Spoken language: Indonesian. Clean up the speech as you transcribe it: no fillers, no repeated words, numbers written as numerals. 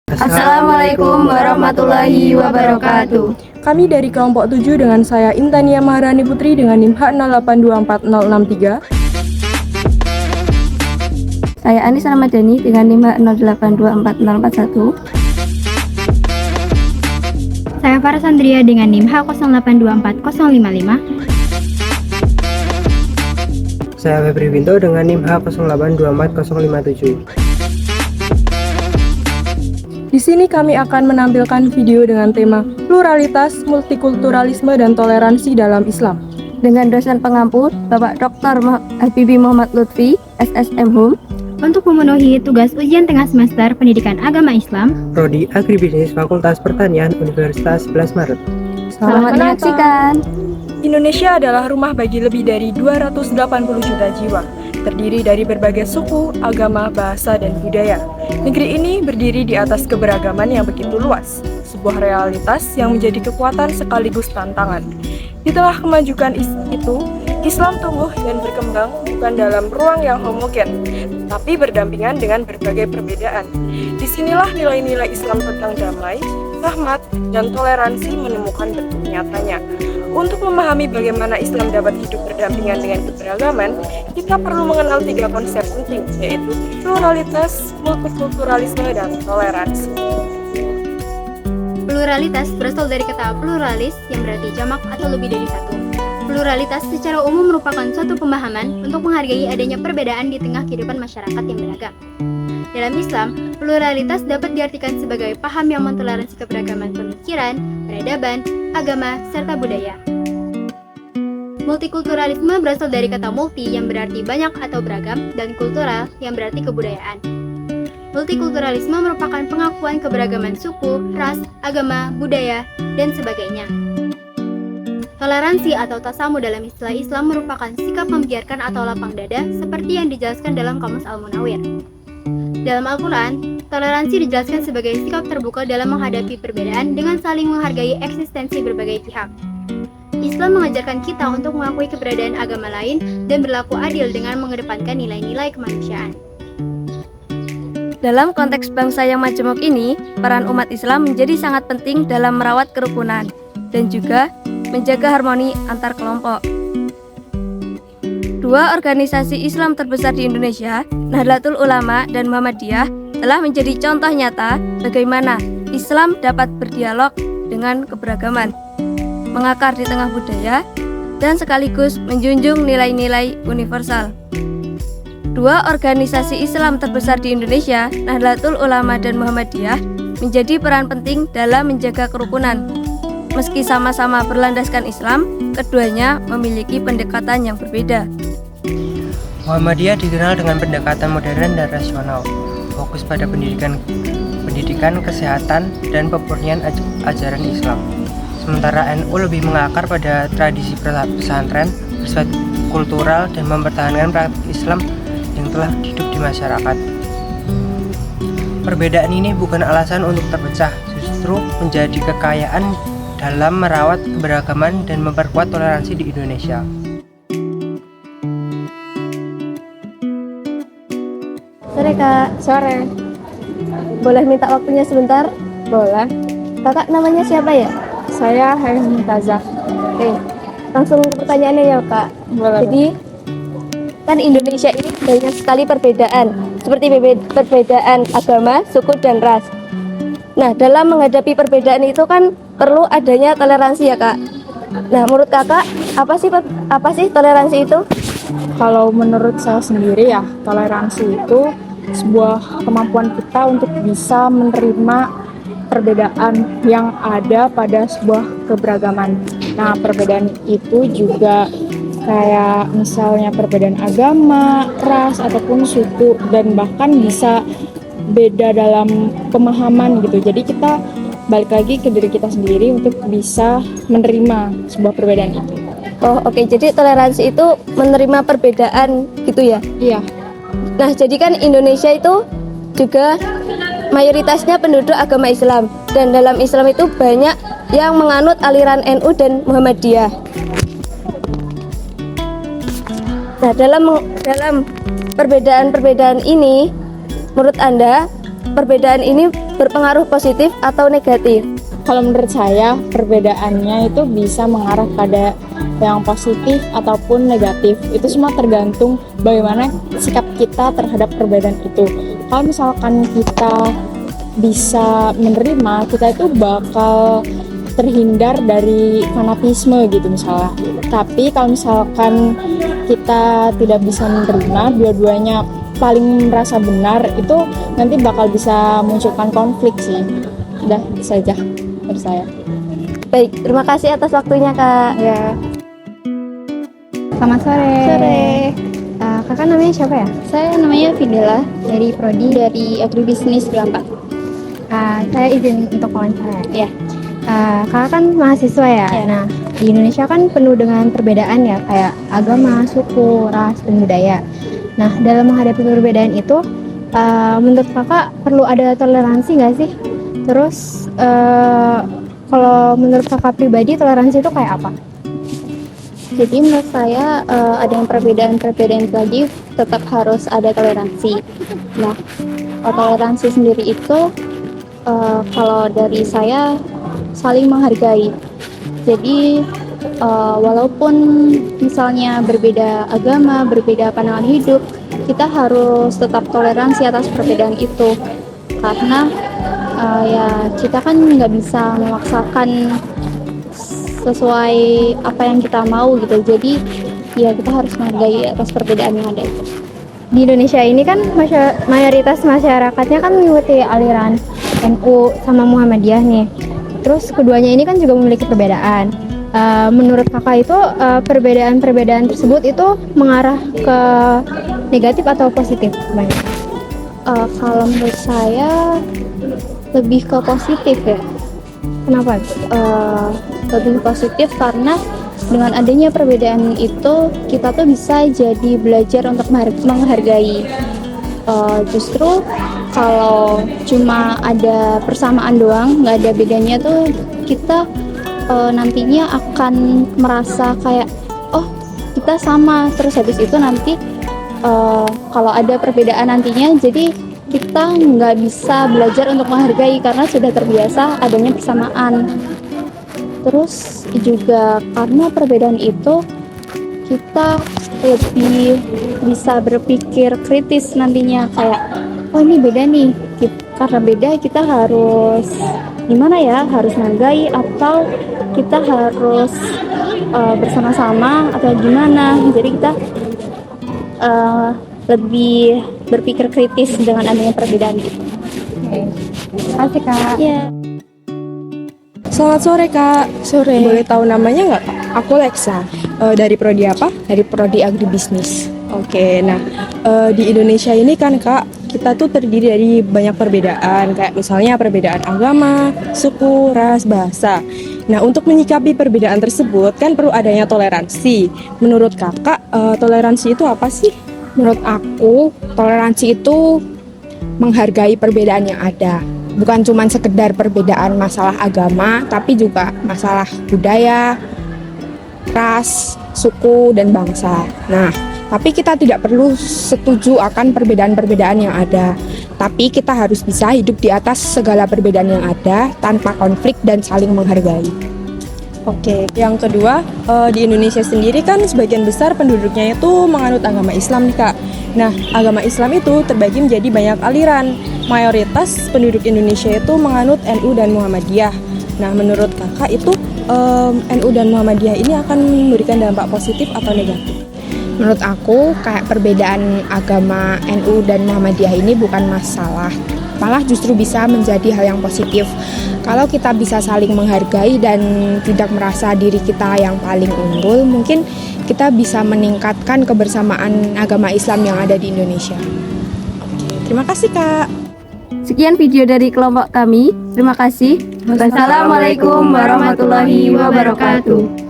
Assalamualaikum warahmatullahi wabarakatuh. Kami dari kelompok 7 dengan saya Intania Maharani Putri dengan NIM H0824063. Saya Anis Ramadhani dengan NIM H0824041. Saya Farah Sandria dengan NIM H0824055. Saya Febri Binto dengan NIM H0824057. Di sini kami akan menampilkan video dengan tema pluralitas, multikulturalisme, dan toleransi dalam Islam. Dengan dosen pengampu Bapak Dr. Habibie Muhammad Lutfi, SSM Hum. Untuk memenuhi tugas ujian tengah semester Pendidikan Agama Islam, Prodi Agribisnis Fakultas Pertanian Universitas 11 Maret. Selamat menyaksikan. Indonesia adalah rumah bagi lebih dari 280 juta jiwa, terdiri dari berbagai suku, agama, bahasa, dan budaya. Negeri ini berdiri di atas keberagaman yang begitu luas, sebuah realitas yang menjadi kekuatan sekaligus tantangan. Di tengah kemajuan itu, Islam tumbuh dan berkembang bukan dalam ruang yang homogen, tapi berdampingan dengan berbagai perbedaan. Disinilah nilai-nilai Islam tentang damai, rahmat, dan toleransi menemukan bentuk nyatanya. Untuk memahami bagaimana Islam dapat hidup berdampingan dengan keberagaman, kita perlu mengenal 3 konsep penting, yaitu pluralitas, multikulturalisme, dan toleransi. pluralitas berasal dari kata pluralis yang berarti jamak atau lebih dari satu. Pluralitas secara umum merupakan suatu pemahaman untuk menghargai adanya perbedaan di tengah kehidupan masyarakat yang beragam. Dalam Islam, pluralitas dapat diartikan sebagai paham yang mentoleransi keberagaman pemikiran, peradaban, agama, serta budaya. Multikulturalisme berasal dari kata multi yang berarti banyak atau beragam dan kultural yang berarti kebudayaan. Multikulturalisme merupakan pengakuan keberagaman suku, ras, agama, budaya, dan sebagainya. Toleransi atau tasamu dalam istilah Islam merupakan sikap membiarkan atau lapang dada seperti yang dijelaskan dalam Kamus Al-Munawwir. Dalam Al-Quran, toleransi dijelaskan sebagai sikap terbuka dalam menghadapi perbedaan dengan saling menghargai eksistensi berbagai pihak. Islam mengajarkan kita untuk mengakui keberadaan agama lain dan berlaku adil dengan mengedepankan nilai-nilai kemanusiaan. Dalam konteks bangsa yang majemuk ini, peran umat Islam menjadi sangat penting dalam merawat kerukunan dan juga menjaga harmoni antar kelompok. 2 organisasi Islam terbesar di Indonesia, Nahdlatul Ulama dan Muhammadiyah, telah menjadi contoh nyata bagaimana Islam dapat berdialog dengan keberagaman, mengakar di tengah budaya, dan sekaligus menjunjung nilai-nilai universal. 2 organisasi Islam terbesar di Indonesia, Nahdlatul Ulama dan Muhammadiyah, menjadi peran penting dalam menjaga kerukunan. Meski sama-sama berlandaskan Islam, keduanya memiliki pendekatan yang berbeda. Muhammadiyah dikenal dengan pendekatan modern dan rasional, fokus pada pendidikan, kesehatan, dan pemurnian ajaran Islam. Sementara NU lebih mengakar pada tradisi pesantren, bersifat kultural, dan mempertahankan praktik Islam yang telah hidup di masyarakat. Perbedaan ini bukan alasan untuk terpecah, justru menjadi kekayaan dalam merawat keberagaman dan memperkuat toleransi di Indonesia. Sore Kak. Sore. Boleh minta waktunya sebentar? Boleh. Kakak namanya siapa ya? Saya Haris Mutazah. Oke, langsung ke pertanyaannya ya Kak. Boleh. Jadi, kan Indonesia ini banyak sekali perbedaan, seperti perbedaan agama, suku, dan ras. Nah, dalam menghadapi perbedaan itu kan perlu adanya toleransi ya Kak. Nah, menurut Kakak, apa sih toleransi itu? Kalau menurut saya sendiri ya, toleransi itu sebuah kemampuan kita untuk bisa menerima perbedaan yang ada pada sebuah keberagaman. Nah, perbedaan itu juga kayak misalnya perbedaan agama, ras, ataupun suku, dan bahkan bisa beda dalam pemahaman gitu. Jadi kita balik lagi ke diri kita sendiri untuk bisa menerima sebuah perbedaan itu. Oh, oke. Jadi toleransi itu menerima perbedaan gitu ya? Iya. Nah, jadi kan Indonesia itu juga mayoritasnya penduduk agama Islam, dan dalam Islam itu banyak yang menganut aliran NU dan Muhammadiyah. Nah, dalam perbedaan-perbedaan ini, menurut Anda, perbedaan ini berpengaruh positif atau negatif? Kalau menurut saya, perbedaannya itu bisa mengarah pada yang positif ataupun negatif. Itu semua tergantung bagaimana sikap kita terhadap perbedaan itu. Kalau misalkan kita bisa menerima, kita itu bakal terhindar dari fanatisme gitu misalnya. Tapi kalau misalkan kita tidak bisa menerima, dua-duanya paling merasa benar, itu nanti bakal bisa munculkan konflik sih. Udah, itu saja dari saya. Baik, terima kasih atas waktunya Kak. Ya. Selamat sore. Sore. Kakak namanya siapa ya? Saya namanya Fidela dari Prodi dari Agribisnis 24. Saya izin untuk wawancara. Ya. Kakak kan mahasiswa ya. Nah, di Indonesia kan penuh dengan perbedaan ya, kayak agama, suku, ras, dan budaya. Nah, dalam menghadapi perbedaan itu, menurut kakak perlu ada toleransi nggak sih? Terus, kalau menurut kakak pribadi, toleransi itu kayak apa? Jadi menurut saya ada yang perbedaan-perbedaan tadi tetap harus ada toleransi. Nah, toleransi sendiri itu kalau dari saya saling menghargai. Jadi walaupun misalnya berbeda agama, berbeda pandangan hidup, kita harus tetap toleransi atas perbedaan itu. Karena ya kita kan nggak bisa memaksakan sesuai apa yang kita mau gitu. Jadi ya kita harus menghargai atas perbedaan yang ada itu. Di Indonesia ini kan mayoritas masyarakatnya kan mengikuti aliran NU sama Muhammadiyah nih. Terus keduanya ini kan juga memiliki perbedaan. Menurut kakak itu perbedaan-perbedaan tersebut itu mengarah ke negatif atau positif? Kalau menurut saya lebih ke positif ya. Kenapa? Lebih positif karena dengan adanya perbedaan itu kita tuh bisa jadi belajar untuk menghargai. Justru kalau cuma ada persamaan doang, nggak ada bedanya tuh kita nantinya akan merasa kayak oh kita sama, terus habis itu nanti kalau ada perbedaan nantinya jadi kita nggak bisa belajar untuk menghargai karena sudah terbiasa adanya persamaan. Terus juga karena perbedaan itu kita lebih bisa berpikir kritis nantinya kayak oh ini beda nih, karena beda kita harus gimana ya, harus menghargai atau kita harus bersama-sama atau gimana. Jadi kita lebih berpikir kritis dengan adanya perbedaan itu. Terima kasih Kak. Ya. Selamat sore Kak. Sore. Boleh tahu namanya nggak Kak? Aku Lexa. Dari prodi apa? Dari Prodi Agribisnis. Oke, nah di Indonesia ini kan Kak, kita tuh terdiri dari banyak perbedaan, kayak misalnya perbedaan agama, suku, ras, bahasa. Nah, untuk menyikapi perbedaan tersebut kan perlu adanya toleransi. Menurut Kakak, toleransi itu apa sih? Menurut aku, toleransi itu menghargai perbedaan yang ada. Bukan cuma sekedar perbedaan masalah agama, tapi juga masalah budaya, ras, suku, dan bangsa. Nah, tapi kita tidak perlu setuju akan perbedaan-perbedaan yang ada. Tapi kita harus bisa hidup di atas segala perbedaan yang ada tanpa konflik dan saling menghargai. Oke, yang kedua, di Indonesia sendiri kan sebagian besar penduduknya itu menganut agama Islam nih Kak. Nah, agama Islam itu terbagi menjadi banyak aliran. Mayoritas penduduk Indonesia itu menganut NU dan Muhammadiyah. Nah, menurut Kakak itu NU dan Muhammadiyah ini akan memberikan dampak positif atau negatif? Menurut aku, kayak perbedaan agama NU dan Muhammadiyah ini bukan masalah, malah justru bisa menjadi hal yang positif. Kalau kita bisa saling menghargai dan tidak merasa diri kita yang paling unggul, mungkin kita bisa meningkatkan kebersamaan agama Islam yang ada di Indonesia. Terima kasih Kak. Sekian video dari kelompok kami. Terima kasih. Wassalamualaikum warahmatullahi wabarakatuh.